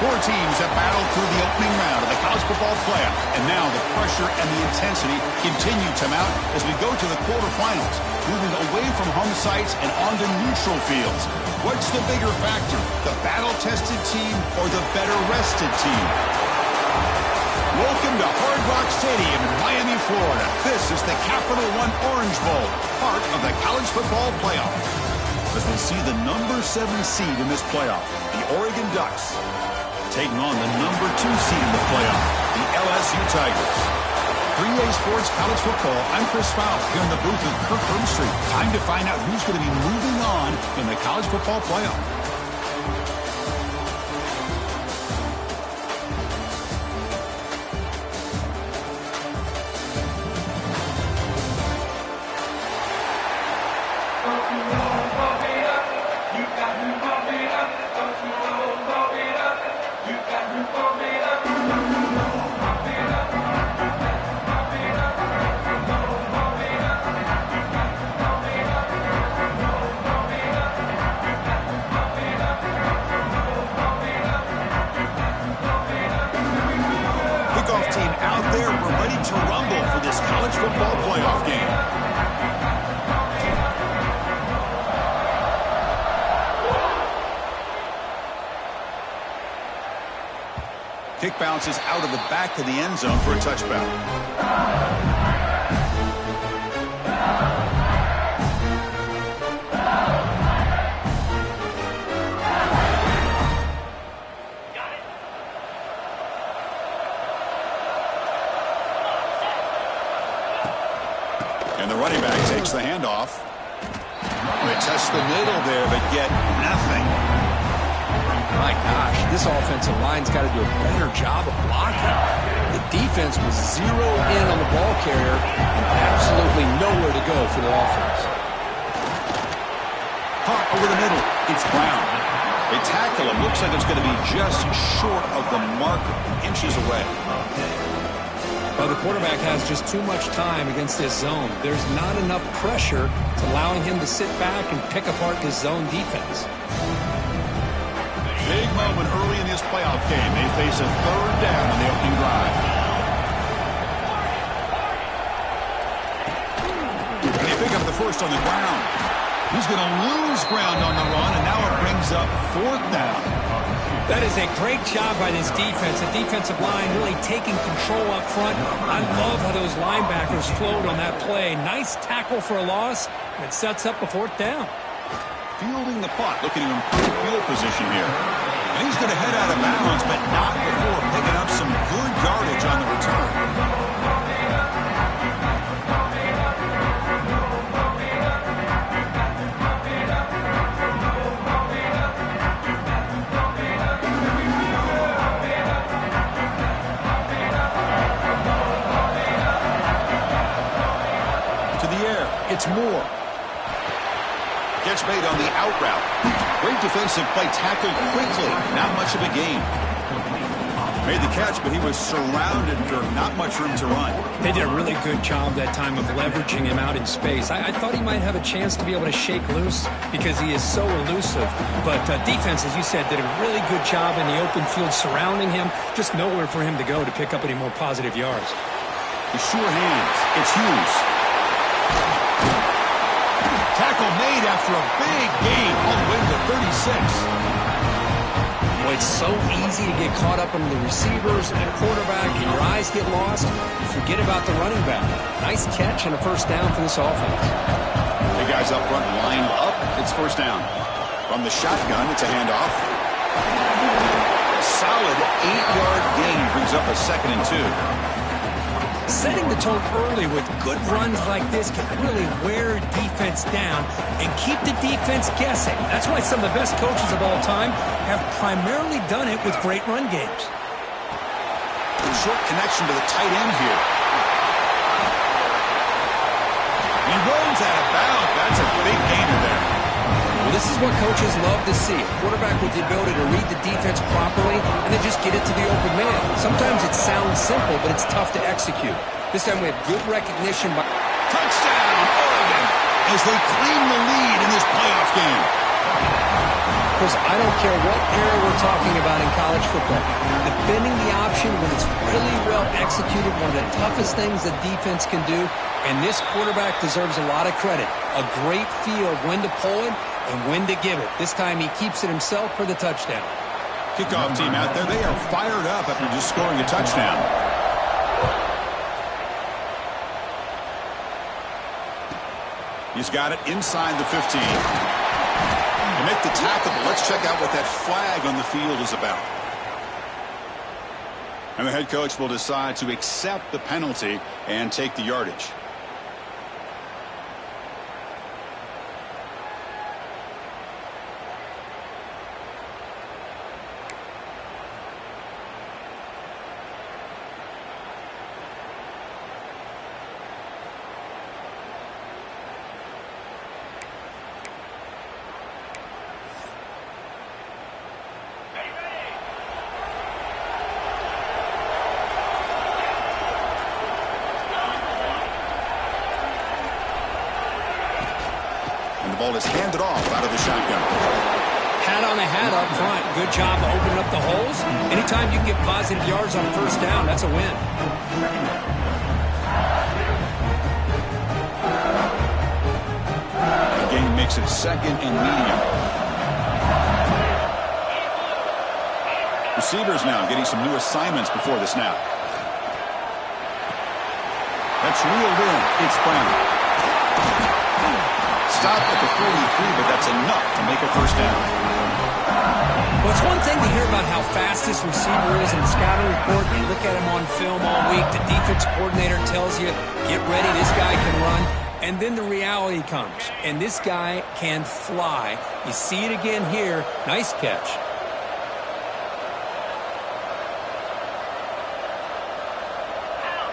Four teams have battled through the opening round of the college football playoff. And now the pressure and the intensity continue to mount as we go to the quarterfinals, moving away from home sites and onto neutral fields. What's the bigger factor, the battle-tested team or the better-rested team? Welcome to Hard Rock Stadium in Miami, Florida. This is the Capital One Orange Bowl, part of the college football playoff. As we see the number 7 seed in this playoff, the Oregon Ducks, taking on the number 2 seed in the playoff, the LSU Tigers. 3A Sports College Football, I'm Chris Fowler here in the booth with Kirk Street. Time to find out who's going to be moving on in the college football playoff. Kick bounces out of the back of the end zone for a touchback. And the running back takes the handoff. They test the middle there, but get nothing. My gosh, this offensive line's got to do a better job of blocking. The defense was zeroed in on the ball carrier and absolutely nowhere to go for the offense. Caught over the middle. It's Brown. They tackle him. Looks like it's going to be just short of the marker, inches away. Well, the quarterback has just too much time against this zone. There's not enough pressure to allowing him to sit back and pick apart this zone defense. Big moment early in this playoff game. They face a third down on the opening drive. And they pick up the first on the ground. He's going to lose ground on the run, and now it brings up fourth down. That is a great job by this defense. The defensive line really taking control up front. I love how those linebackers flowed on that play. Nice tackle for a loss. It sets up a fourth down. Fielding the punt, looking to improve field position here. And he's going to head out of bounds, but not before picking up some good yardage on the return. To the air, it's Moore. Gets made on the out route. Great defensive play, tackled quickly. Not much of a gain. Made the catch, but he was surrounded for not much room to run. They did a really good job that time of leveraging him out in space. I thought he might have a chance to be able to shake loose because he is so elusive. But defense, as you said, did a really good job in the open field surrounding him. Just nowhere for him to go to pick up any more positive yards. The sure hands. It's Hughes. Tackle made after a big gain all the way to the 36. Boy, it's so easy to get caught up under the receivers and the quarterback, and your eyes get lost. You forget about the running back. Nice catch and a first down for this offense. The guys up front lined up. It's first down. From the shotgun, it's a handoff. A solid 8-yard gain brings up a 2nd and 2. Setting the tone early with good runs like this can really wear defense down and keep the defense guessing. That's why some of the best coaches of all time have primarily done it with great run games. Short connection to the tight end here. He runs out of bounds. That's a big gainer there. Well, this is what coaches love to see. A quarterback with the ability to read the defense properly and then just get it to the open man. Sometimes it sounds simple, but it's tough to execute. This time we have good recognition by... Touchdown, Oregon, as they claim the lead in this playoff game. Chris, I don't care what era we're talking about in college football. Defending the option when it's really well executed, one of the toughest things a defense can do, and this quarterback deserves a lot of credit. A great feel of when to pull it and when to give it. This time he keeps it himself for the touchdown. Kickoff team out there, they are fired up after just scoring a touchdown. He's got it inside the 15. To make the tackle, let's check out what that flag on the field is about. And the head coach will decide to accept the penalty and take the yardage. The ball is handed off out of the shotgun. Hat on a hat up front. Good job of opening up the holes. Anytime you can get positive yards on first down, that's a win. The game makes it second and medium. Receivers now getting some new assignments before the snap. That's reeled in. It's Brown. Stop at the 43, but that's enough to make a first down. Well, it's one thing to hear about how fast this receiver is in the scouting report. You look at him on film all week. The defense coordinator tells you, get ready, this guy can run. And then the reality comes, and this guy can fly. You see it again here. Nice catch.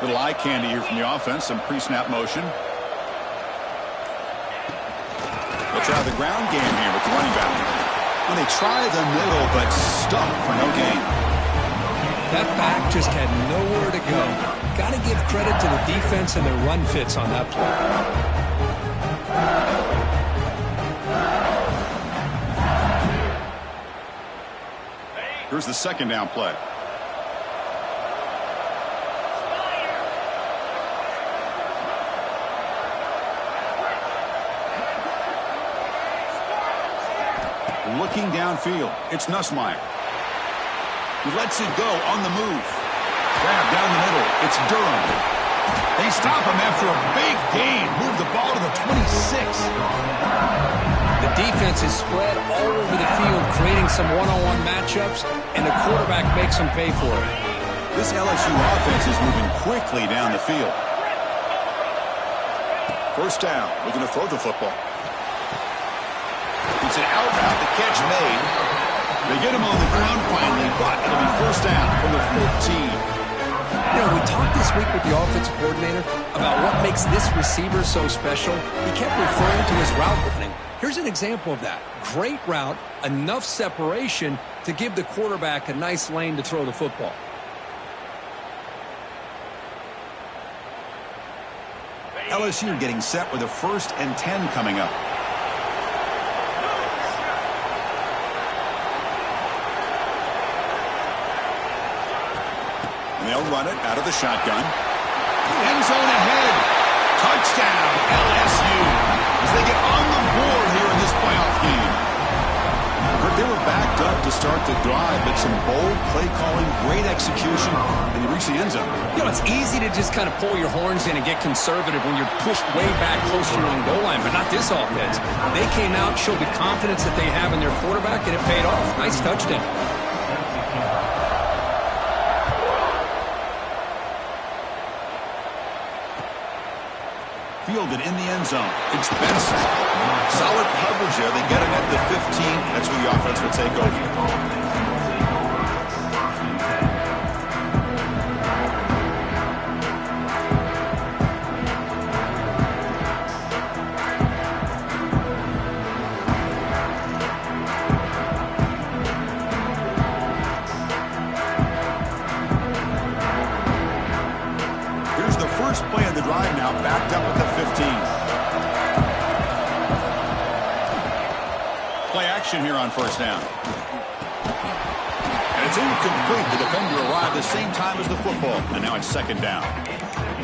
Little eye candy here from the offense. Some pre-snap motion. They'll try the ground game here with the running back. When they try the middle, but stuck for no gain. That back just had nowhere to go. Got to give credit to the defense and their run fits on that play. Here's the second down play. Looking downfield, it's Nussmeier. He lets it go on the move. Grab down the middle, it's Durham. They stop him after a big gain. Move the ball to the 26. The defense is spread all over the field, creating some one-on-one matchups, and the quarterback makes them pay for it. This LSU offense is moving quickly down the field. First down, we're going to throw the football. It's an out route, the catch made. They get him on the ground finally, but it'll be first down from the 14. You know, we talked this week with the offensive coordinator about what makes this receiver so special. He kept referring to his route running. Here's an example of that. Great route, enough separation to give the quarterback a nice lane to throw the football. LSU getting set with a 1st and 10 coming up. And they'll run it out of the shotgun. End zone ahead. Touchdown, LSU. As they get on the board here in this playoff game. But they were backed up to start the drive, but some bold play calling, great execution, and they reach the end zone. You know, it's easy to just kind of pull your horns in and get conservative when you're pushed way back close to your own goal line, but not this offense. They came out, showed the confidence that they have in their quarterback, and it paid off. Nice touchdown. Fielded in the end zone. It's Benson. Solid coverage there. They get him at the 15. That's where the offense will take over. First play of the drive now, backed up at the 15. Play action. action here on first down. And it's incomplete. The defender arrived the same time as the football. And now it's second down.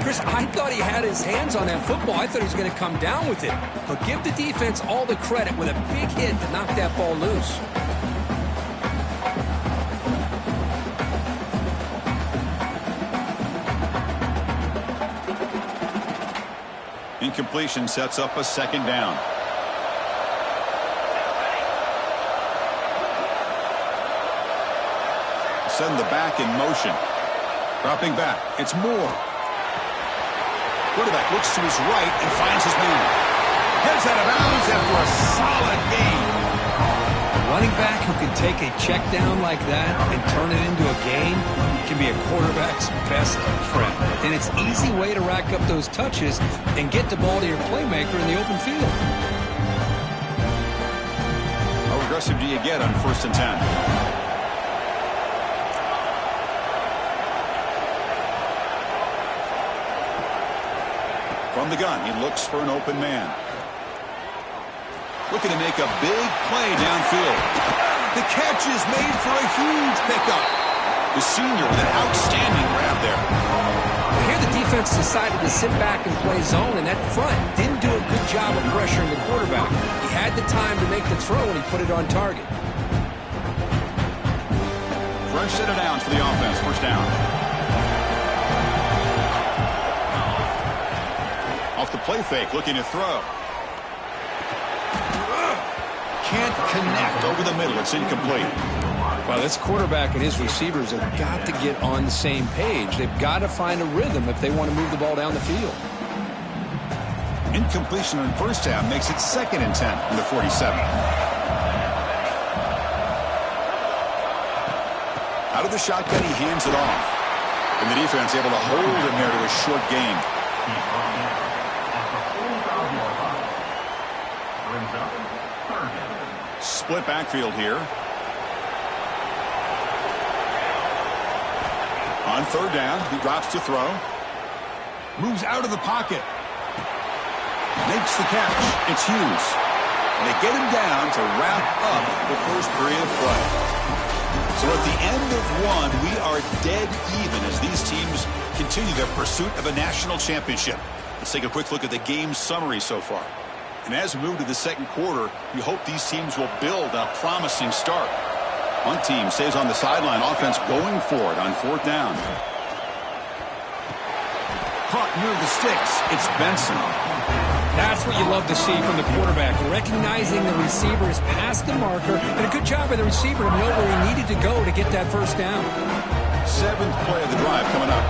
Chris, I thought he had his hands on that football. I thought he was going to come down with it. But give the defense all the credit with a big hit to knock that ball loose. Incompletion sets up a second down. Send the back in motion. Dropping back. It's Moore. Quarterback looks to his right and finds his man. Heads out of bounds after a solid gain. A running back who can take a check down like that and turn it into a gain can be a quarterback's best friend. And it's an easy way to rack up those touches and get the ball to your playmaker in the open field. How aggressive do you get on 1st and 10? From the gun, he looks for an open man. Looking to make a big play downfield. The catch is made for a huge pickup. The senior with an outstanding grab there. Here the defense decided to sit back and play zone, and that front didn't do a good job of pressuring the quarterback. He had the time to make the throw, and he put it on target. Fresh set of downs for the offense. First down. Off the play fake, looking to throw. Can't connect over the middle. It's incomplete. Well, this quarterback and his receivers have got to get on the same page. They've got to find a rhythm if they want to move the ball down the field. Incompletion on first down makes it 2nd and 10 from the 47. Out of the shotgun, he hands it off. And the defense able to hold him there to a short gain. Split backfield here. On 3rd down, he drops to throw. Moves out of the pocket. Makes the catch. It's Hughes. And they get him down to wrap up the first period of play. So at the end of one, we are dead even as these teams continue their pursuit of a national championship. Let's take a quick look at the game summary so far. And as we move to the second quarter, we hope these teams will build a promising start. One team stays on the sideline, offense going for it on 4th down. Caught near the sticks. It's Benson. That's what you love to see from the quarterback. Recognizing the receiver is past the marker, and a good job by the receiver to know where he needed to go to get that first down. 7th play of the drive coming up.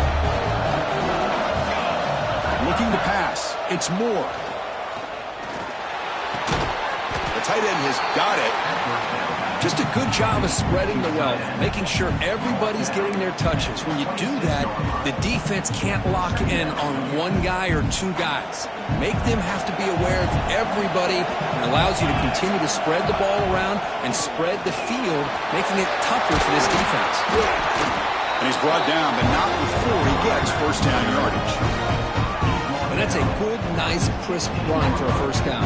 Looking to pass. It's Moore. The tight end has got it. Just a good job of spreading the wealth, making sure everybody's getting their touches. When you do that, the defense can't lock in on one guy or two guys. Make them have to be aware of everybody. It allows you to continue to spread the ball around and spread the field, making it tougher for this defense. And he's brought down, but not before he gets first down yardage. And that's a good, nice, crisp run for a first down.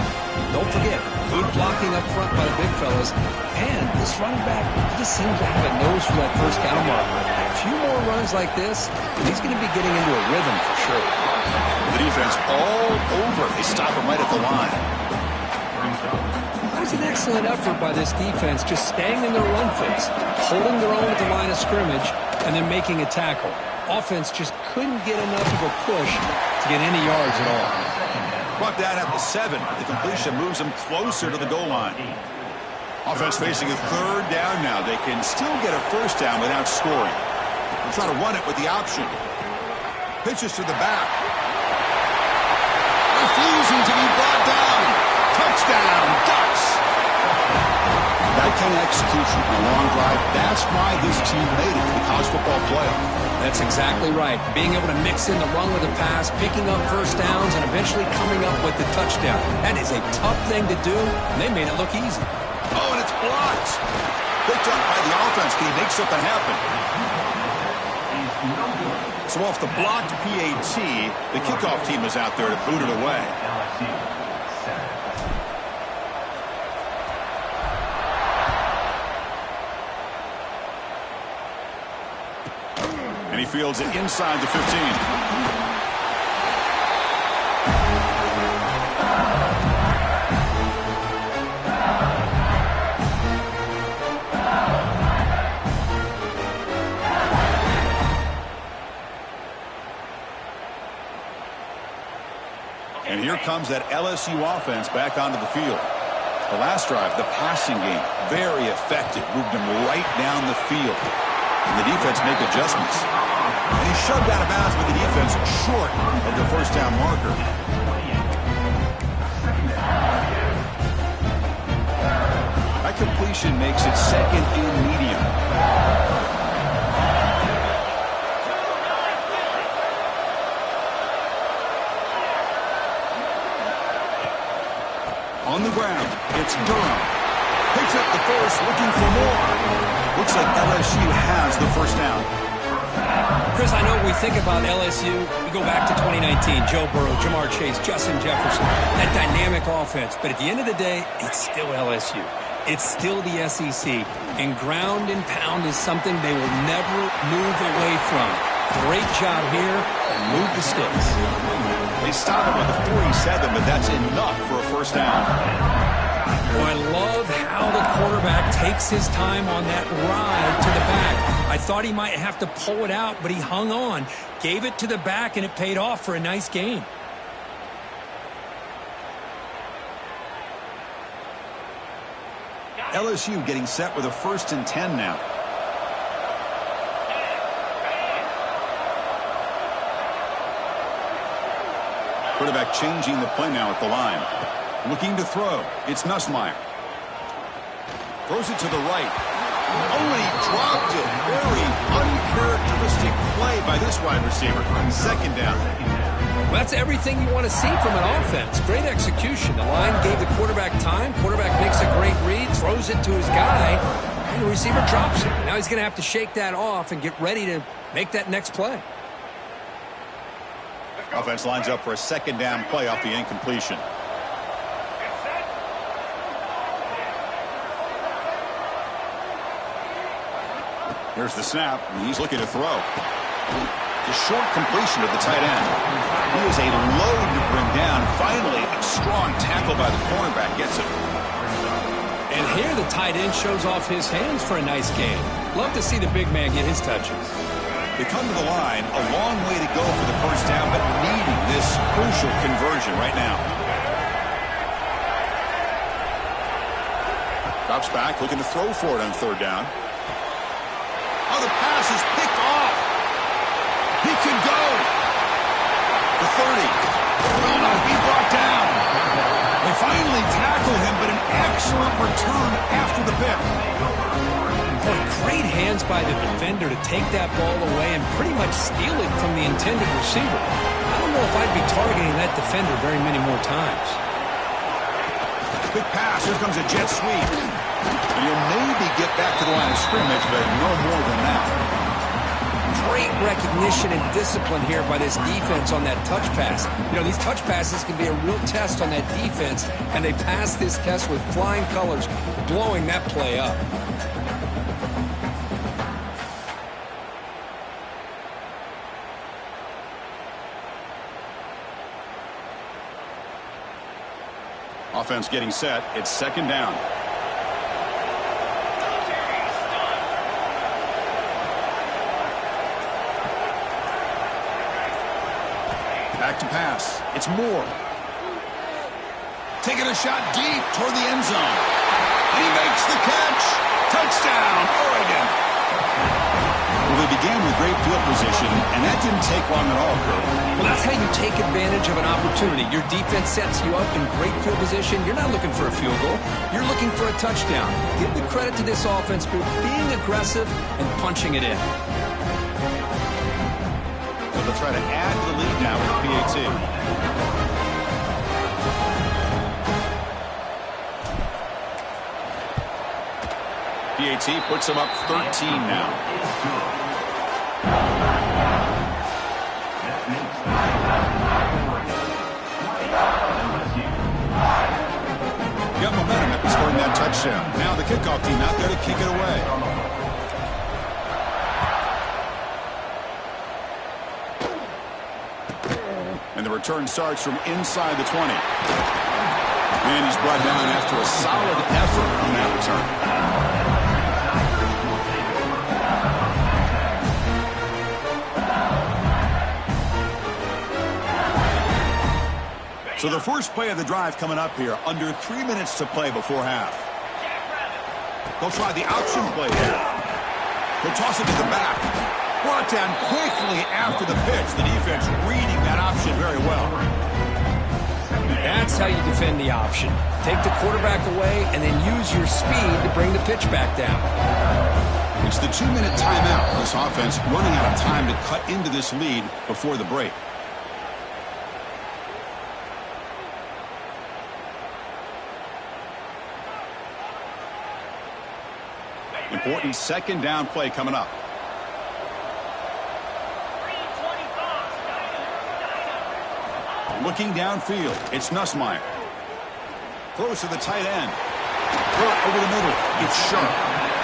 Don't forget, good blocking up front by the big fellas. And this running back just seems to have a nose for that first down mark. A few more runs like this, and he's going to be getting into a rhythm for sure. The defense all over. They stop him right at the line. That was an excellent effort by this defense, just staying in their run fits, holding their own at the line of scrimmage, and then making a tackle. Offense just couldn't get enough of a push to get any yards at all. Brought down at the 7. The completion moves them closer to the goal line. Offense facing a 3rd down now. They can still get a first down without scoring. They'll try to run it with the option. Pitches to the back. Refusing to be brought down. Touchdown, Ducks. That kind of execution on a long drive, that's why this team made it to the college football playoff. That's exactly right. Being able to mix in the run with the pass, picking up first downs, and eventually coming up with the touchdown. That is a tough thing to do, and they made it look easy. Oh, and it's blocked. Picked up by the offense. Can he make something happen? So off the blocked PAT, the kickoff team is out there to boot it away. he fields it inside the 15. And here comes that LSU offense back onto the field. The last drive, the passing game, very effective. Moved him right down the field. And the defense make adjustments. And he's shoved out of bounds with the defense short of the first down marker. That completion makes it second and medium. On the ground, it's Durham. Picks up the first, looking for more. Looks like LSU has the first down. Chris, I know we think about LSU, we go back to 2019, Joe Burrow, Jamar Chase, Justin Jefferson, that dynamic offense. But at the end of the day, it's still LSU. It's still the SEC. And ground and pound is something they will never move away from. Great job here, and move the sticks. They stop him at the 47, but that's enough for a first down. Well, I love how the quarterback takes his time on that ride to the back. I thought he might have to pull it out, but he hung on, gave it to the back, and it paid off for a nice gain. LSU getting set with a 1st and 10 now. Quarterback changing the play now at the line. Looking to throw. It's Nussmeier. Throws it to the right. Oh, he dropped it. Very uncharacteristic play by this wide receiver. 2nd down. Well, that's everything you want to see from an offense. Great execution. The line gave the quarterback time. Quarterback makes a great read, throws it to his guy, and the receiver drops it. Now he's going to have to shake that off and get ready to make that next play. Offense lines up for a 2nd down play off the incompletion. Here's the snap, and he's looking to throw. The short completion of the tight end. He is a load to bring down. Finally, a strong tackle by the cornerback gets it. And here the tight end shows off his hands for a nice gain. Love to see the big man get his touches. They come to the line, a long way to go for the first down, but needing this crucial conversion right now. Drops back, looking to throw for it on 3rd down. Oh, the pass is picked off. He can go. The 30. Oh, no, he brought down. They finally tackle him, but an excellent return after the pick. Boy, great hands by the defender to take that ball away and pretty much steal it from the intended receiver. I don't know if I'd be targeting that defender very many more times. Quick pass. Here comes a jet sweep. And you'll maybe get back to the line of scrimmage, but no more than that. Great recognition and discipline here by this defense on that touch pass. You know, these touch passes can be a real test on that defense, and they passed this test with flying colors, blowing that play up. Offense getting set. It's 2nd down. Back to pass. It's Moore. Taking a shot deep toward the end zone. And he makes the catch. Touchdown, Oregon. Well, they began with great field position, and that didn't take long at all, Kurt. Well, that's how you take advantage of an opportunity. Your defense sets you up in great field position. You're not looking for a field goal. You're looking for a touchdown. Give the credit to this offense for being aggressive and punching it in. They'll try to add to the lead now with the PAT. PAT puts them up 13 now. Got momentum after scoring that touchdown. Now the kickoff team out there to kick it away. return starts from inside the 20. And he's brought down after a solid effort on that return. So the first play of the drive coming up here, under 3 minutes to play before half. They'll try the option play here. They'll toss it to the back. Brought down quickly after the pitch. The defense reading that option very well. That's how you defend the option. Take the quarterback away and then use your speed to bring the pitch back down. It's the 2-minute timeout. This offense running out of time to cut into this lead before the break. Important second down play coming up. Looking downfield, it's Nussmeier. Throws to the tight end. Over the middle, it's Sharp.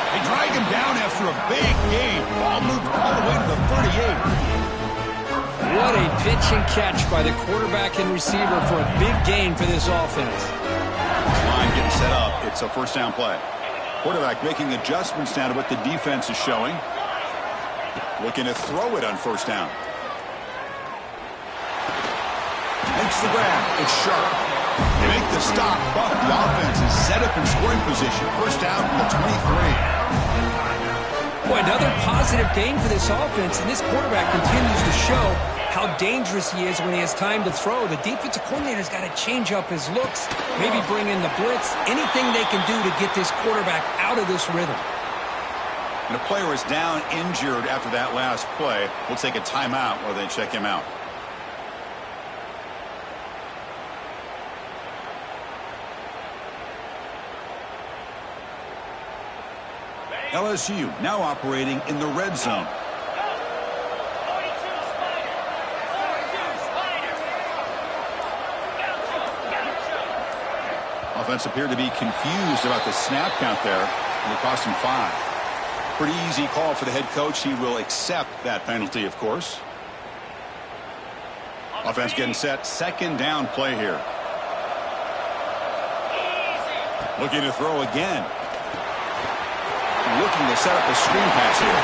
They drag him down after a big gain. Ball moved all the way to the 38. What a pitch and catch by the quarterback and receiver for a big gain for this offense. This line getting set up. It's a first down play. Quarterback making adjustments down to what the defense is showing. Looking to throw it on first down. Makes the grab. It's Sharp. They make the stop, but the offense is set up in scoring position. First down from the 23. Boy, another positive gain for this offense, and this quarterback continues to show how dangerous he is when he has time to throw. The defensive coordinator's got to change up his looks, maybe bring in the blitz, anything they can do to get this quarterback out of this rhythm. And the player is down injured after that last play. We'll take a timeout while they check him out. LSU now operating in the red zone. Offense appeared to be confused about the snap count there, and it cost him 5. Pretty easy call for the head coach. He will accept that penalty, of course. Offense getting set. Second down play here. Looking to throw again. Looking to set up a screen pass here.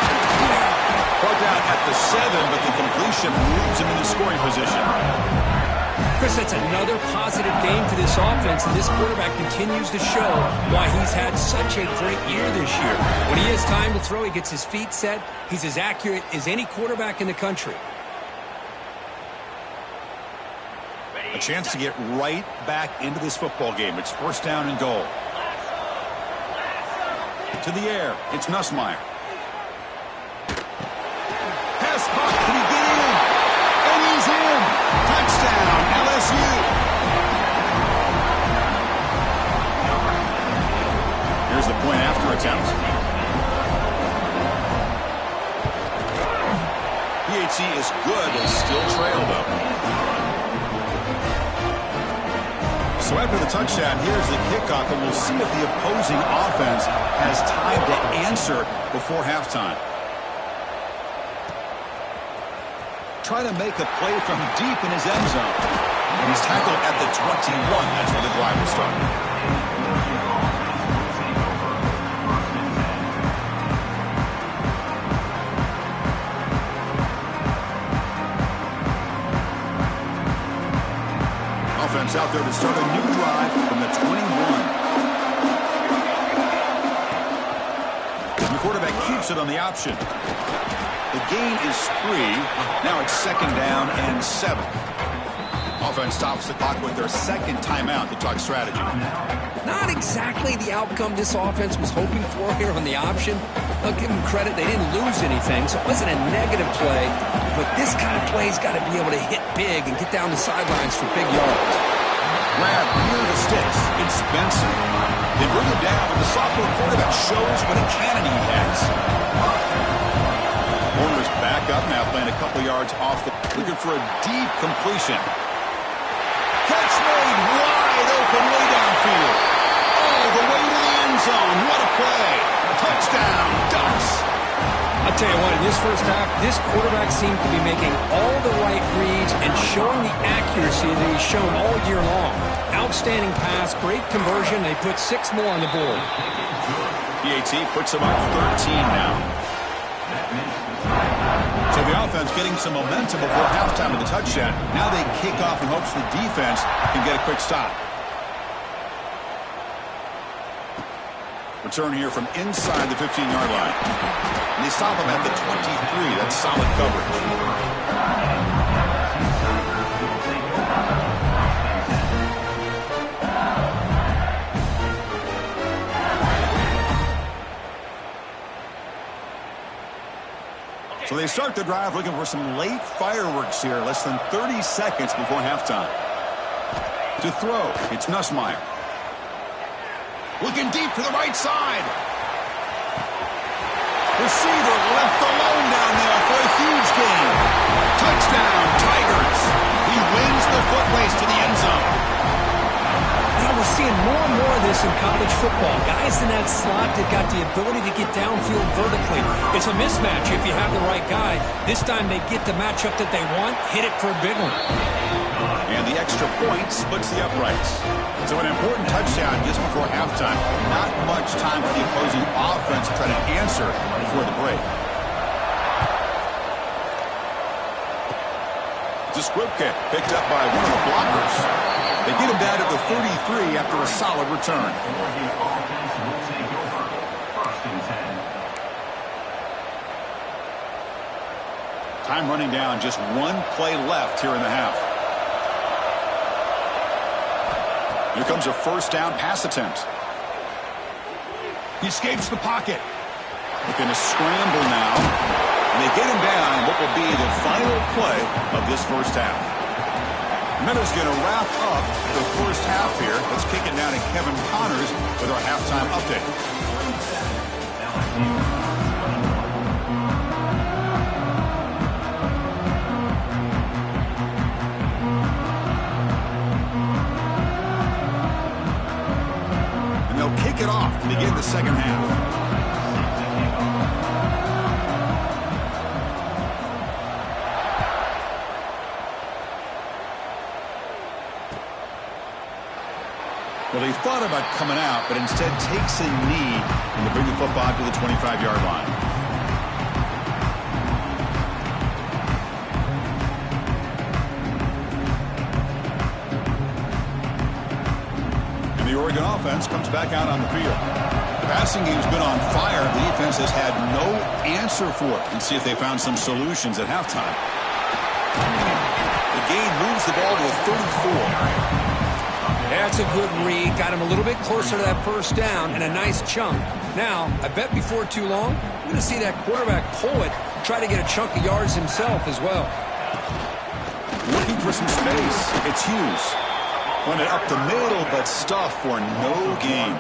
Brought down at the 7, but the completion moves him into scoring position. Chris, that's another positive game for this offense, and this quarterback continues to show why he's had such a great year this year. When he has time to throw, he gets his feet set. He's as accurate as any quarterback in the country. A chance to get right back into this football game. It's first down and goal. To the air, it's Nussmeier. Pass caught, can he get in? And he's in! Touchdown, LSU! Here's the point after attempt. PHC is good, but still trailed up. So after the touchdown, here's the kickoff, and we'll see if the opposing offense has time to answer before halftime. Trying to make a play from deep in his end zone. And he's tackled at the 21. That's where the drive will start. Offense out there to start a new drive from the 21. The quarterback keeps it on the option. The gain is 3. Now it's second down and 7. Offense stops the clock with their second timeout to talk strategy. Not exactly the outcome this offense was hoping for here on the option. I'll give them credit. They didn't lose anything, so it wasn't a negative play. But this kind of play's got to be able to hit big and get down the sidelines for big yards. Grab near the sticks. It's Spencer. They bring him down, but the sophomore quarterback shows what a cannon he has. Warner's back up now, playing a couple yards off the... Looking for a deep completion. Catch made wide open way downfield. Oh, the way to the end zone. What a play. Touchdown, Ducks. I'll tell you what, in this first half, this quarterback seems to be making all the right reads and showing the accuracy that he's shown all year long. Outstanding pass, great conversion. They put 6 more on the board. PAT puts them up 13 now. So the offense getting some momentum before halftime of the touchdown. Now they kick off in hopes the defense can get a quick stop. Return here from inside the 15-yard line. And they stop him at the 23. That's solid coverage. So they start the drive looking for some late fireworks here. Less than 30 seconds before halftime. To throw, it's Nussmeier. Looking deep to the right side. Receiver left alone down there for a huge gain. Touchdown, Tigers. He wins the foot race to the end zone. Yeah, we're seeing more and more of this in college football. Guys in that slot that got the ability to get downfield vertically. It's a mismatch if you have the right guy. This time they get the matchup that they want, hit it for a big one. And the extra point splits the uprights. So an important touchdown just before halftime. Not much time for the opposing offense to try to answer before the break. Zasquipka picked up by one of the blockers. They get him down to the 33 after a solid return. Time running down, just one play left here in the half. Here comes a first down pass attempt. He escapes the pocket. Looking to scramble now. And they get him down in what will be the final play of this first half. Miller's going to wrap up the first half here. Let's kick it down to Kevin Connors with our halftime update. And they'll kick it off to begin the second half. Well, he thought about coming out, but instead takes a knee and to bring the football to the 25-yard line. And the Oregon offense comes back out on the field. The passing game's been on fire. The defense has had no answer for it. And see if they found some solutions at halftime. The gain moves the ball to a 34. That's a good read. Got him a little bit closer to that first down and a nice chunk. Now, I bet before too long, we're going to see that quarterback pull it, try to get a chunk of yards himself as well. Looking for some space. It's Hughes. Run it up the middle, but stuffed for no gain.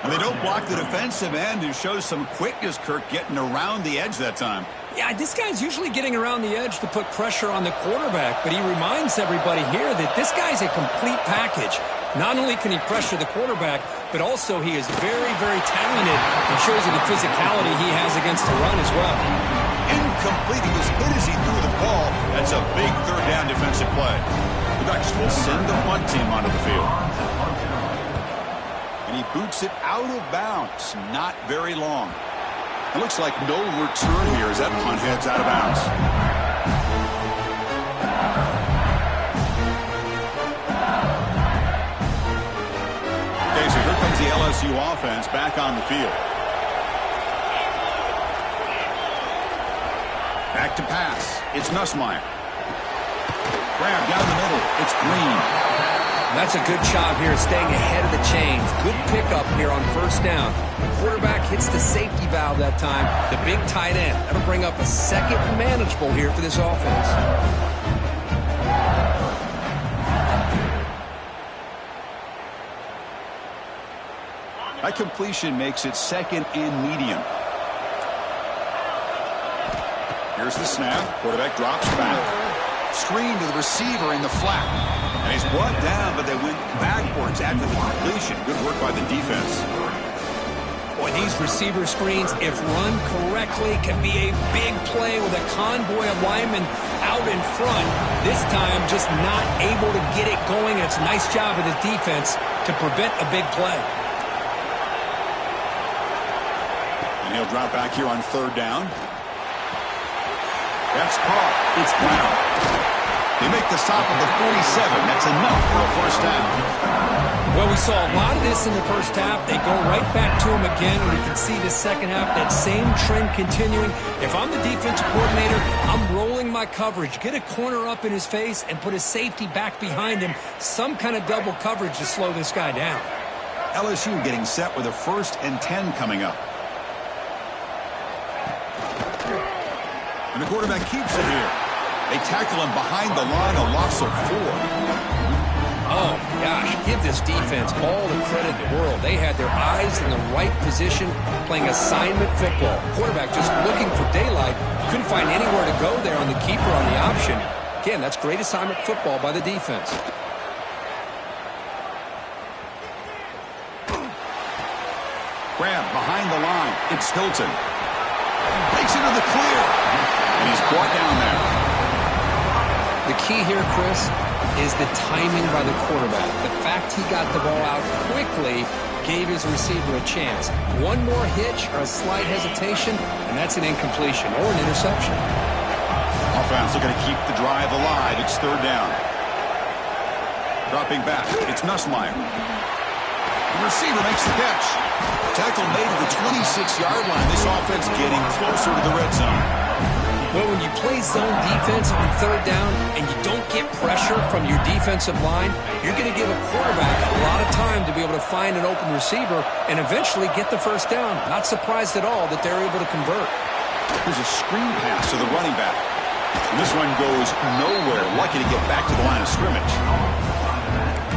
And they don't block the defensive end, who shows some quickness, Kirk, getting around the edge that time. Yeah, this guy's usually getting around the edge to put pressure on the quarterback, but he reminds everybody here that this guy's a complete package. Not only can he pressure the quarterback, but also he is very, very talented and shows you the physicality he has against the run as well. Incomplete. He was hit as he threw the ball. That's a big third down defensive play. The Ducks will send the punt team onto the field. And he boots it out of bounds. Not very long. It looks like no return here as that punt heads out of bounds. Okay, so here comes the LSU offense back on the field. Back to pass. It's Nussmeier. Grab down the middle. It's Green. That's a good job here staying ahead of the chains. Good pickup here on first down. The quarterback hits the safety valve that time. The big tight end. That'll bring up a second manageable here for this offense. That completion makes it second and medium. Here's the snap. Quarterback drops back. Screen to the receiver in the flat. And he's brought down, but they went backwards after the completion. Good work by the defense. Boy, these receiver screens, if run correctly, can be a big play with a convoy of linemen out in front. This time, just not able to get it going. It's a nice job of the defense to prevent a big play. And he'll drop back here on third down. That's caught. It's Brown. They make the stop at the 47. That's enough for a first down. Well, we saw a lot of this in the first half. They go right back to him again, and we can see the second half, that same trend continuing. If I'm the defensive coordinator, I'm rolling my coverage. Get a corner up in his face and put a safety back behind him. Some kind of double coverage to slow this guy down. LSU getting set with a 1st and 10 coming up. And the quarterback keeps it here. They tackle him behind the line, a loss of 4. Oh, gosh, give this defense all the credit in the world. They had their eyes in the right position, playing assignment football. Quarterback just looking for daylight, couldn't find anywhere to go there on the keeper on the option. Again, that's great assignment football by the defense. Grab behind the line. It's Hilton. Takes into the clear. And he's brought down there. The key here, Chris, is the timing by the quarterback. The fact he got the ball out quickly gave his receiver a chance. One more hitch or a slight hesitation, and that's an incompletion or an interception. Offense looking to keep the drive alive. It's third down. Dropping back. It's Nussmeier. The receiver makes the catch. Tackle made at the 26-yard line. This offense getting closer to the red zone. Well, when you play zone defense on third down and you don't get pressure from your defensive line, you're going to give a quarterback a lot of time to be able to find an open receiver and eventually get the first down. Not surprised at all that they're able to convert. There's a screen pass to the running back. And this one goes nowhere. Lucky to get back to the line of scrimmage.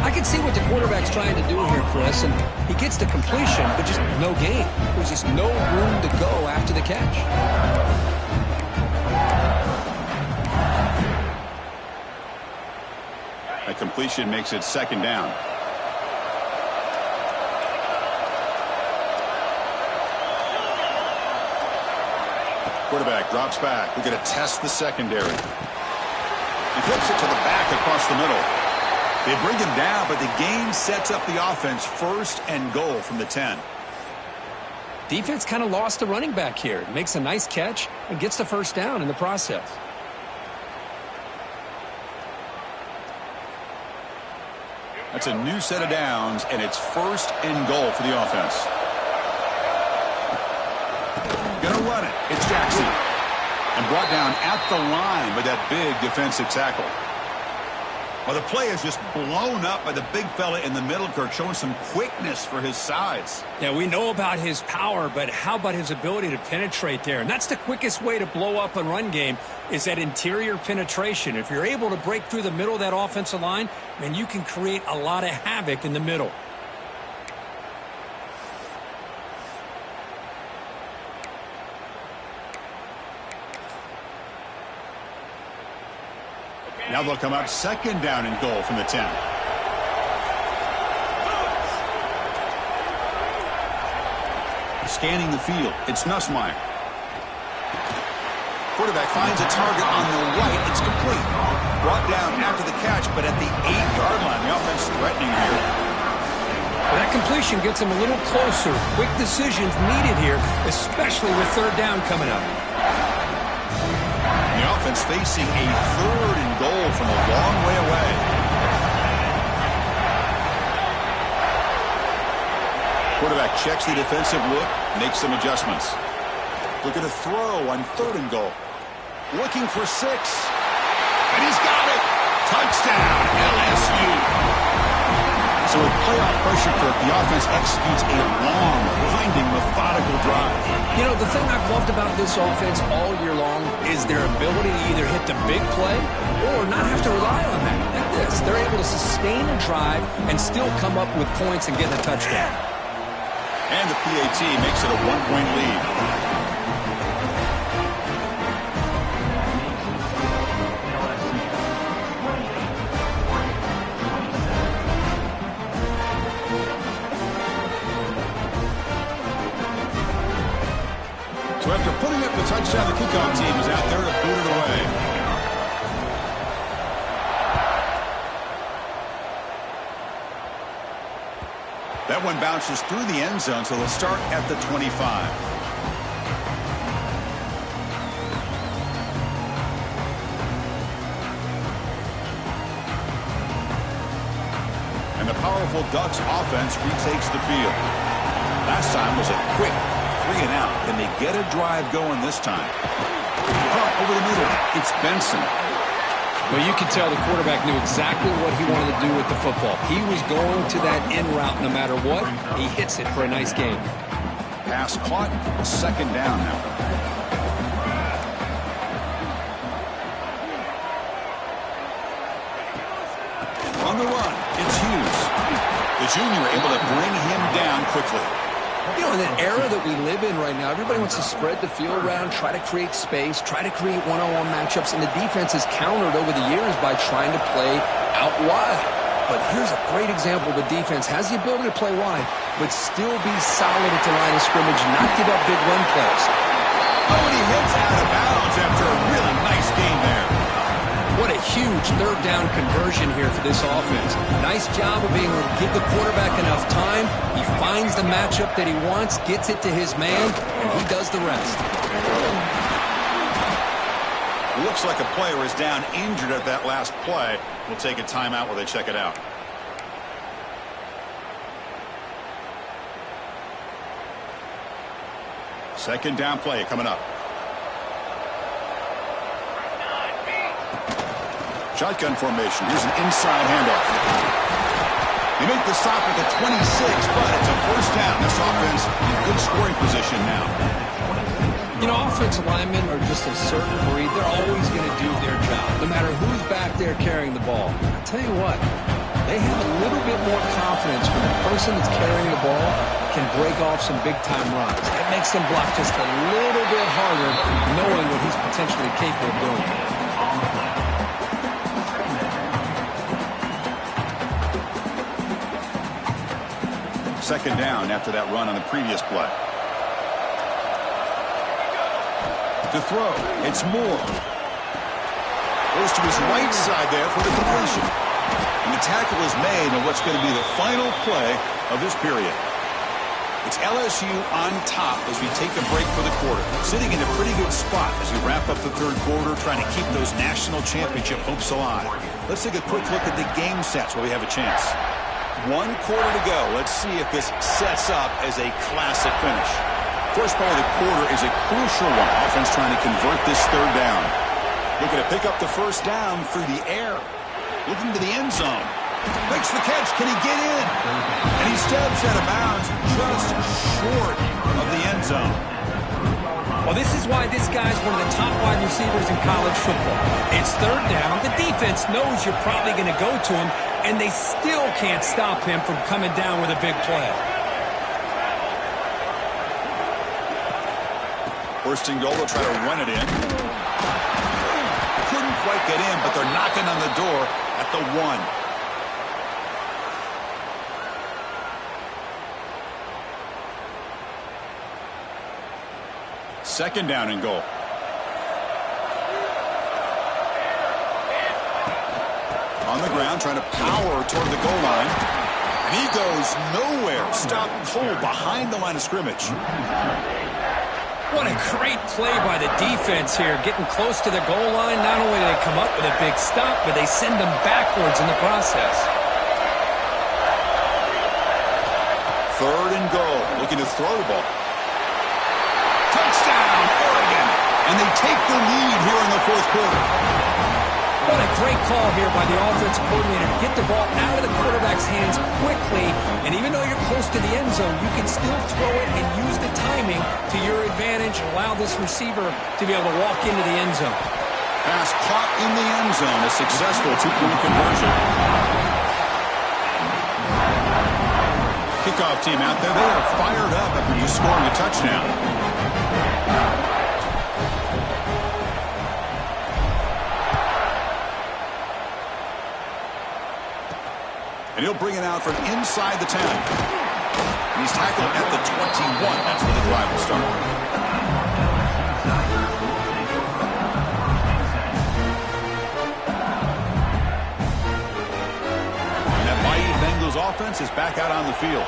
I can see what the quarterback's trying to do here, Chris, and he gets the completion, but just no gain. There's just no room to go after the catch. A completion makes it second down. Quarterback drops back. We're going to test the secondary. He flips it to the back across the middle. They bring him down, but the game sets up the offense 1st and goal from the 10. Defense kind of lost the running back here. Makes a nice catch and gets the first down in the process. That's a new set of downs, and it's 1st and goal for the offense. Gonna run it. It's Jackson. And brought down at the line with that big defensive tackle. Well, the play is just blown up by the big fella in the middle, Kirk, showing some quickness for his size. Yeah, we know about his power, but how about his ability to penetrate there? And that's the quickest way to blow up a run game is that interior penetration. If you're able to break through the middle of that offensive line, then you can create a lot of havoc in the middle. Now they'll come up second down and goal from the 10. Scanning the field, it's Nussmeier. Quarterback finds a target on the right. It's complete. Brought down after the catch, but at the 8-yard line, the offense threatening here. Well, that completion gets them a little closer. Quick decisions needed here, especially with third down coming up. The offense facing a 3rd and goal from a long way away. Quarterback checks the defensive look, makes some adjustments. Looking to throw on 3rd and goal. Looking for 6. And he's got it. Touchdown, LSU. So with playoff pressure, Kirk, the offense executes a long, winding, methodical drive. You know, the thing I've loved about this offense all year long is their ability to either hit the big play or not have to rely on that. Like this, they're able to sustain a drive and still come up with points and get a touchdown. And the PAT makes it a 1-point lead. So after putting up the touchdown, the kickoff team is out there to boot it away. That one bounces through the end zone, so they'll start at the 25. And the powerful Ducks offense retakes the field. Last time was a quick 3 and out. Can they get a drive going this time? Over the middle, it's Benson. Well, you can tell the quarterback knew exactly what he wanted to do with the football. He was going to that in route no matter what. He hits it for a nice game. Pass caught, second down now. On the run, it's Hughes. The junior able to bring him down quickly. You know, in the era that we live in right now, everybody wants to spread the field around, try to create space, try to create one-on-one matchups, and the defense has countered over the years by trying to play out wide. But here's a great example of a defense has the ability to play wide, but still be solid at the line of scrimmage, not give up big run plays. Oh, and he hits out of bounds after a really nice game there. What a huge third down conversion here for this offense. Nice job of being able to give the quarterback enough time. He finds the matchup that he wants, gets it to his man, and he does the rest. Looks like a player is down injured at that last play. We'll take a timeout while they check it out. Second down play coming up. Shotgun formation. Here's an inside handoff. They make the stop at the 26, but it's a first down. This offense in good scoring position now. You know, offensive linemen are just a certain breed. They're always going to do their job, no matter who's back there carrying the ball. I'll tell you what, they have a little bit more confidence when the person that's carrying the ball can break off some big-time runs. That makes them block just a little bit harder, knowing what he's potentially capable of doing. Second down after that run on the previous play. To throw, it's Moore. Goes to his right side there for the completion. And the tackle is made on what's going to be the final play of this period. It's LSU on top as we take a break for the quarter. Sitting in a pretty good spot as we wrap up the third quarter, trying to keep those national championship hopes alive. Let's take a quick look at the game sets where we have a chance. 1 quarter to go. Let's see if this sets up as a classic finish. First ball of the quarter is a crucial one. Offense trying to convert this third down. Looking to pick up the first down through the air. Looking to the end zone. Makes the catch. Can he get in? And he steps out of bounds just short of the end zone. Well, this is why this guy's one of the top wide receivers in college football. It's third down. The defense knows you're probably going to go to him, and they still can't stop him from coming down with a big play. First and goal, they'll try to run it in. Couldn't quite get in, but they're knocking on the door at the 1. Second down and goal. On the ground, trying to power toward the goal line. And he goes nowhere. Stopped cold behind the line of scrimmage. What a great play by the defense here. Getting close to the goal line. Not only do they come up with a big stop, but they send them backwards in the process. Third and goal. Looking to throw the ball. Touchdown, Oregon. And they take the lead here in the fourth quarter. What a great call here by the offensive coordinator to get the ball out of the quarterback's hands quickly. And even though you're close to the end zone, you can still throw it and use the timing to your advantage and allow this receiver to be able to walk into the end zone. Pass caught in the end zone. A successful two-point conversion. Kickoff team out there. They are fired up after just scoring a touchdown. And he'll bring it out from inside the 10. And he's tackled at the 21. That's where the drive will start. offense is back out on the field.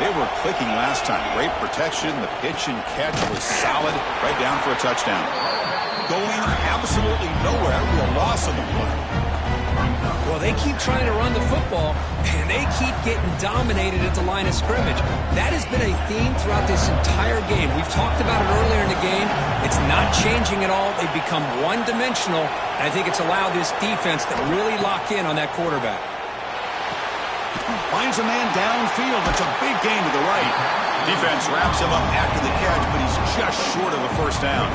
They were clicking last time. Great protection. The pitch and catch was solid. Right down for a touchdown. Going absolutely nowhere. A loss of the play. Well, they keep trying to run the football, and they keep getting dominated at the line of scrimmage. That has been a theme throughout this entire game. We've talked about it earlier in the game. It's not changing at all. They've become one-dimensional, and I think it's allowed this defense to really lock in on that quarterback. Finds a man downfield. It's a big gain to the right. Defense wraps him up after the catch, but he's just short of a first down.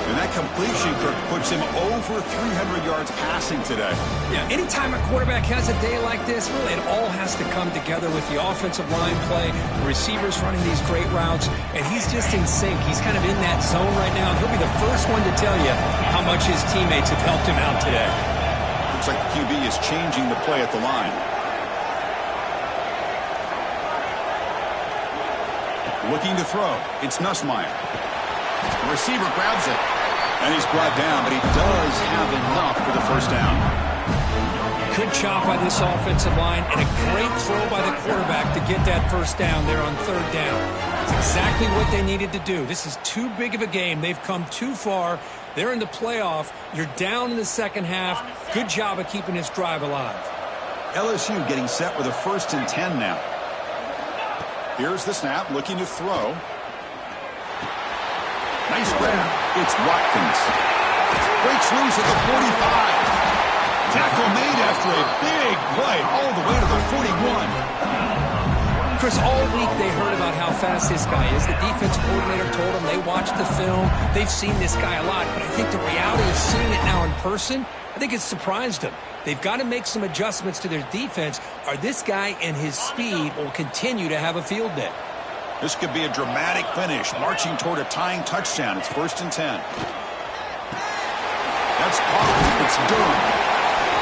And that completion, Kirk, puts him over 300 yards passing today. Yeah, anytime a quarterback has a day like this, really it all has to come together with the offensive line play, the receivers running these great routes, and he's just in sync. He's kind of in that zone right now. He'll be the first one to tell you how much his teammates have helped him out today. Looks like the QB is changing the play at the line. Looking to throw. It's Nussmeier. The receiver grabs it. And he's brought down, but he does have enough for the first down. Good job by this offensive line and a great throw by the quarterback to get that first down there on third down. It's exactly what they needed to do. This is too big of a game. They've come too far. They're in the playoff. You're down in the second half. Good job of keeping this drive alive. LSU getting set with a 1st and 10 now. Here's the snap, looking to throw. Nice grab. It's Watkins. Breaks loose at the 45. Tackle made after a big play all the way to the 41. Chris, all week they heard about how fast this guy is. The defense coordinator told them they watched the film. They've seen this guy a lot, but I think the reality of seeing it now in person, I think it's surprised them. They've got to make some adjustments to their defense, or this guy and his speed will continue to have a field day. This could be a dramatic finish, marching toward a tying touchdown. It's 1st and 10. That's caught. It's done.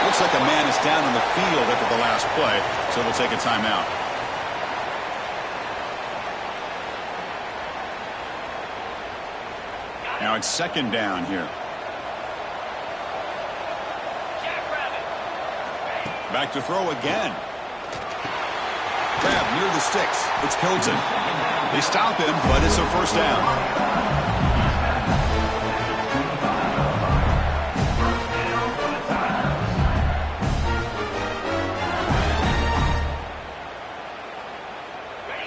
Looks like a man is down on the field after the last play, so we'll take a timeout. Now it's 2nd down here. Back to throw again. Grab near the sticks. It's Hilton. They stop him, but it's a 1st down.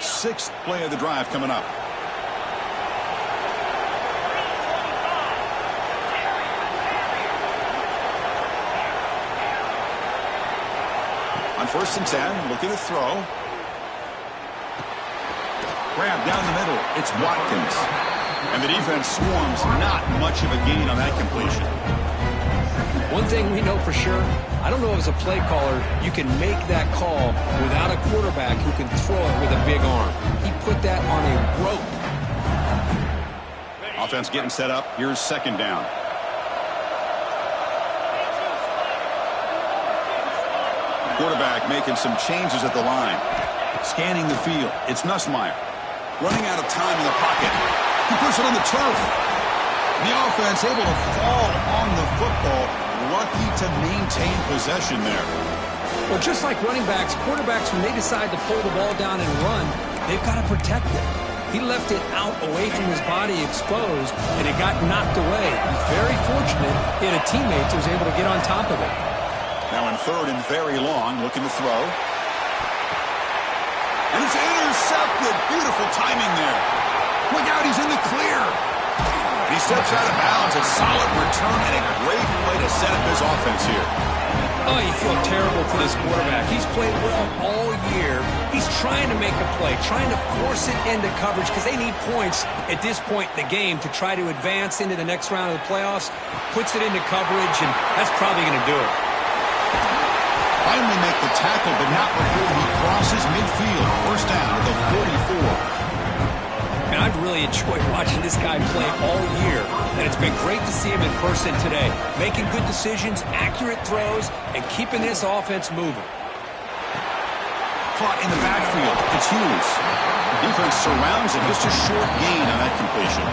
Sixth play of the drive coming up. On 1st and 10, looking to throw. Grab down the middle. It's Watkins. And the defense swarms. Not much of a gain on that completion. One thing we know for sure, I don't know as a play caller, you can make that call without a quarterback who can throw it with a big arm. He put that on a rope. Offense getting set up. Here's 2nd down. Quarterback making some changes at the line. Scanning the field. It's Nussmeier. Running out of time in the pocket. He puts it on the turf. The offense able to fall on the football. Lucky to maintain possession there. Well, just like running backs, quarterbacks, when they decide to pull the ball down and run, they've got to protect it. He left it out away from his body exposed, and it got knocked away. He's very fortunate he had a teammate who was able to get on top of it. Now in 3rd and very long, looking to throw. And it's intercepted. Beautiful timing there. Look out, he's in the clear. And he steps out of bounds. A solid return and a great play to set up his offense here. Oh, you feel terrible for this quarterback. He's played well all year. He's trying to make a play, trying to force it into coverage because they need points at this point in the game to try to advance into the next round of the playoffs. Puts it into coverage, and that's probably going to do it. Finally make the tackle, but not before he crosses midfield. 1st down at the 44. And I've really enjoyed watching this guy play all year, and it's been great to see him in person today. Making good decisions, accurate throws, and keeping this offense moving. Caught in the backfield. It's Hughes. Defense surrounds him. Just a short gain on that completion.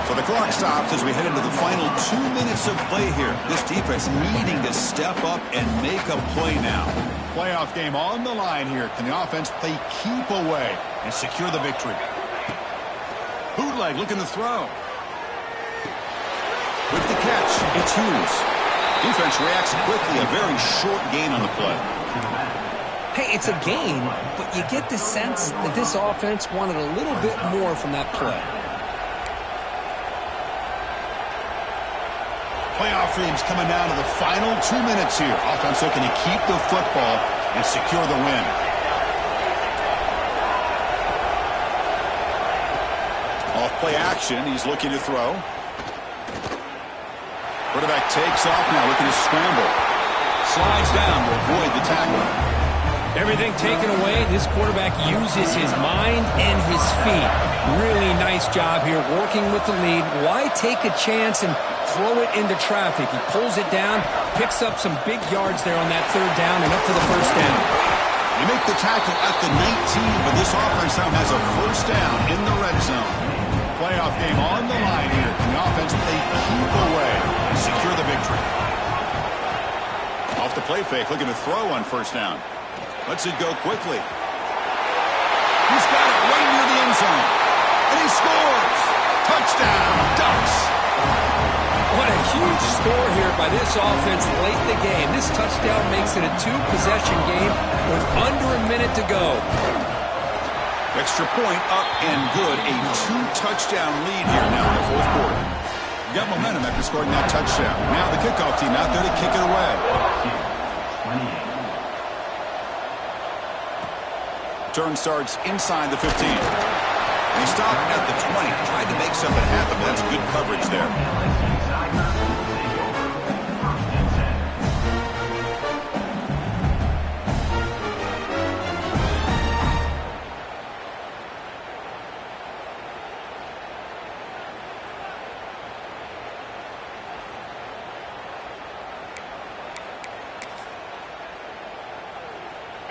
So the clock stops as we head into the final 2 minutes of play here. This defense needing to step up and make a play now. Playoff game on the line here. Can the offense play keep away and secure the victory? Bootleg looking to throw. With the catch, it's Hughes. Defense reacts quickly. A very short gain on the play. Hey, it's a game, but you get the sense that this offense wanted a little bit more from that play. Playoff dreams coming down to the final 2 minutes here. Offense looking to keep the football and secure the win. Off play action. He's looking to throw. Quarterback takes off now, looking to scramble. Slides down to avoid the tackle. Everything taken away, this quarterback uses his mind and his feet. Really nice job here working with the lead. Why take a chance and throw it into traffic? He pulls it down, picks up some big yards there on that third down and up to the first down. They make the tackle at the 19, but this offense now has a first down in the red zone. Playoff game on the line here. Can the offense play keep away and secure the victory? Off the play fake, looking to throw on first down. Lets it go quickly. He's got it right near the end zone. And he scores! Touchdown, Ducks! What a huge score here by this offense late in the game. This touchdown makes it a two-possession game with under a minute to go. Extra point up and good. A two-touchdown lead here now in the fourth quarter. You got momentum after scoring that touchdown. Now the kickoff team out there to kick it away. Turn starts inside the 15. He stopped at the 20. Tried to make something happen, but that's good coverage there.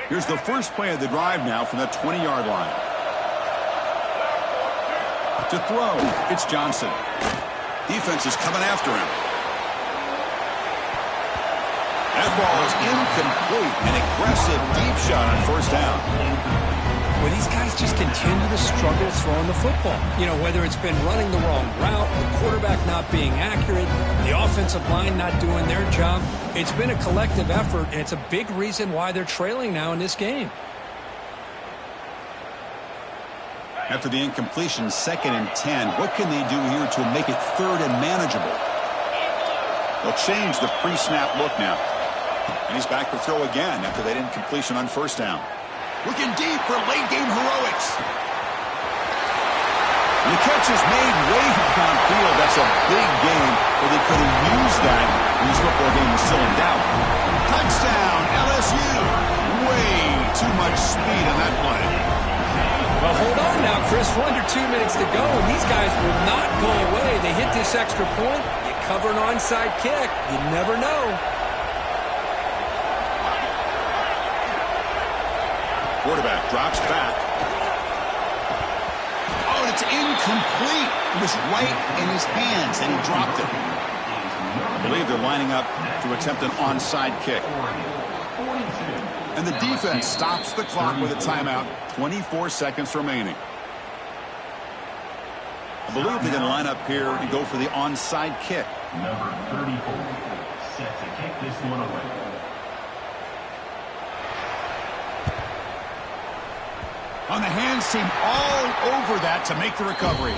Here's the first play of the drive now from that 20-yard line. To throw, it's Johnson. Defense is coming after him. That ball is incomplete. An aggressive deep shot on first down. Well, these guys just continue to struggle throwing the football. You know, whether it's been running the wrong route, the quarterback not being accurate, the offensive line not doing their job. It's been a collective effort, and it's a big reason why they're trailing now in this game. After the incompletion, 2nd and 10. What can they do here to make it 3rd and manageable? They'll change the pre-snap look now. And he's back to throw again after that incompletion on first down. Looking deep for late-game heroics. And the catch is made way downfield. That's a big game where they could have used that when this football game was still in doubt. Touchdown, LSU. Way too much speed on that play. Well, hold on now, Chris. We're under 2 minutes to go, and these guys will not go away. They hit this extra point. You cover an onside kick. You never know. Quarterback drops back. Oh, it's incomplete. It was right in his hands, and he dropped it. I believe they're lining up to attempt an onside kick. And the defense stops the clock with a timeout. 24 seconds remaining. I believe they're going to line up here and go for the onside kick. Number 34, set to kick this one away. On the hands team all over that to make the recovery.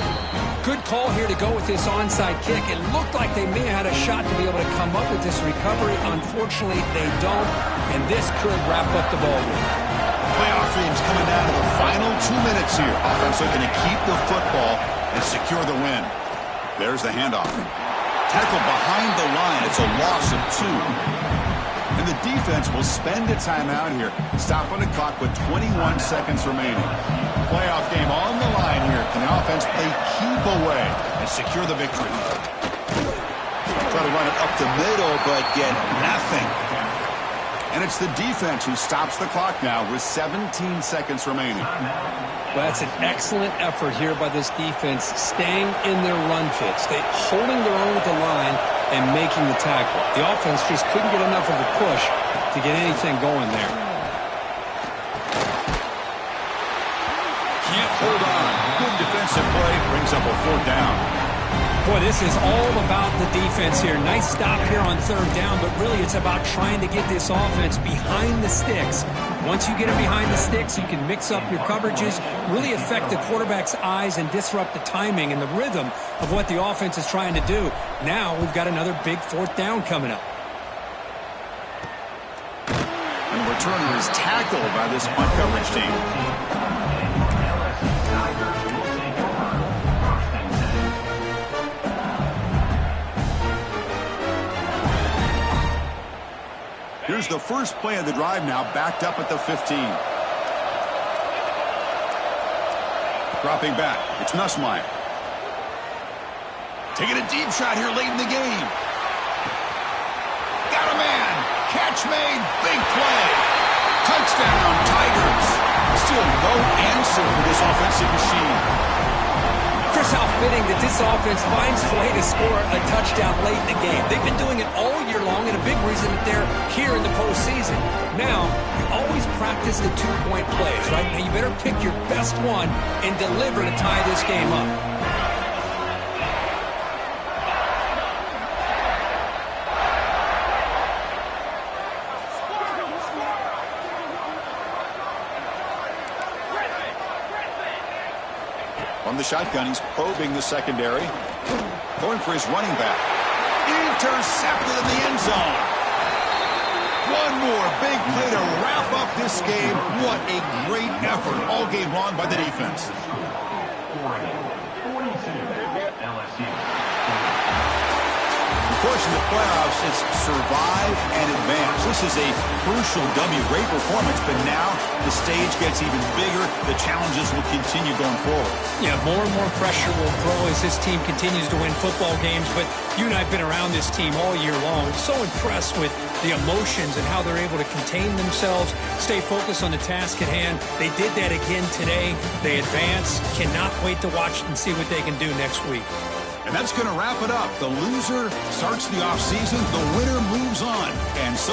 Good call here to go with this onside kick. It looked like they may have had a shot to be able to come up with this recovery. Unfortunately, they don't, and this could wrap up the ball game. Playoff dreams coming down to the final 2 minutes here. Offense looking to keep the football and secure the win. There's the handoff. Tackle behind the line. It's a loss of 2. And the defense will spend a timeout here. Stop on the clock with 21 seconds remaining. Playoff game on the line here. Can the offense play keep away and secure the victory? Try to run it up the middle, but get nothing. And it's the defense who stops the clock now with 17 seconds remaining. Well, that's an excellent effort here by this defense, staying in their run fits. They holding their own at the line and making the tackle. The offense just couldn't get enough of a push to get anything going there. Can't hold on. Good defensive play brings up a 4th down. Boy, this is all about the defense here. Nice stop here on 3rd down, but really it's about trying to get this offense behind the sticks. Once you get it behind the sticks, you can mix up your coverages, really affect the quarterback's eyes and disrupt the timing and the rhythm of what the offense is trying to do. Now we've got another big 4th down coming up. And the returner is tackled by this punt coverage team. Here's the first play of the drive now, backed up at the 15. Dropping back, it's Nussmeier. Taking a deep shot here late in the game. Got a man. Catch made. Big play. Touchdown, Tigers. Still no answer for this offensive machine. Chris, how fitting that this offense finds a way to score a touchdown late in the game. They've been doing it all year long, and a big reason that they're here in the postseason. Now, you always practice the 2-point plays, right? Now, you better pick your best one and deliver to tie this game up. On the shotgun, he's probing the secondary. Going for his running back. Intercepted in the end zone. One more big play to wrap up this game. What a great effort all game long by the defense. 42, LSU. Of course, in the playoffs, it's survive and advance. This is a crucial W. Great performance, but now the stage gets even bigger. The challenges will continue going forward. Yeah, more and more pressure will grow as this team continues to win football games, but you and I have been around this team all year long. So impressed with the emotions and how they're able to contain themselves, stay focused on the task at hand. They did that again today. They advance. Cannot wait to watch and see what they can do next week. And that's going to wrap it up. The loser starts the offseason. The winner moves on. And so